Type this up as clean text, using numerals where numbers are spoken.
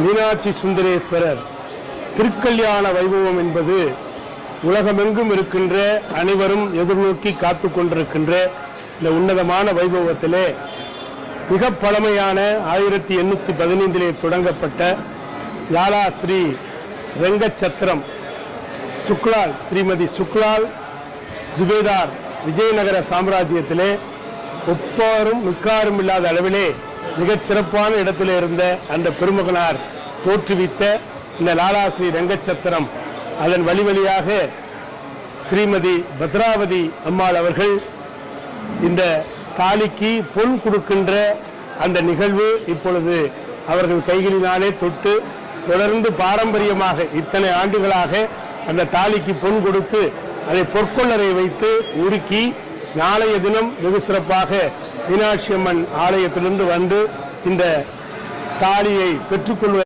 மீனாட்சி சுந்தரேஸ்வரர் திருக்கல்யாண வைபவம் என்பது உலகமெங்கும் இருக்கின்ற அனைவரும் எதிர்நோக்கி காத்து கொண்டிருக்கின்ற இந்த உன்னதமான வைபவத்திலே மிக பழமையான 1815 தொடங்கப்பட்ட லாலா ஸ்ரீ ரெங்கச்சத்திரம் சுக்லால் ஸ்ரீமதி சுக்லால் ஜுபேதார் விஜயநகர சாம்ராஜ்யத்திலே ஒப்பாரும் மிக்காரும் இல்லாத அளவிலே மிகச் சிறப்பான இடத்திலே இருந்த அந்த பெருமகனார் தோற்றுவித்த இந்த லாலா ஸ்ரீ ரெங்கச்சத்திரம் அதன் வழியாக ஸ்ரீமதி பத்ராவதி அம்மாள் அவர்கள் இந்த தாலிக்கு பொன் கொடுக்கின்ற அந்த நிகழ்வு இப்பொழுது அவர்கள் கைகளினாலே தொட்டு தொடர்ந்து பாரம்பரியமாக இத்தனை ஆண்டுகளாக அந்த தாலிக்கு பொன் கொடுத்து அதை பொற்கொள்ளரை வைத்து உருக்கி நாளைய தினம் வெகு சிறப்பாக மீனாட்சி அம்மன் ஆலயத்திலிருந்து வந்து இந்த தாலியை பெற்றுக்கொள்வது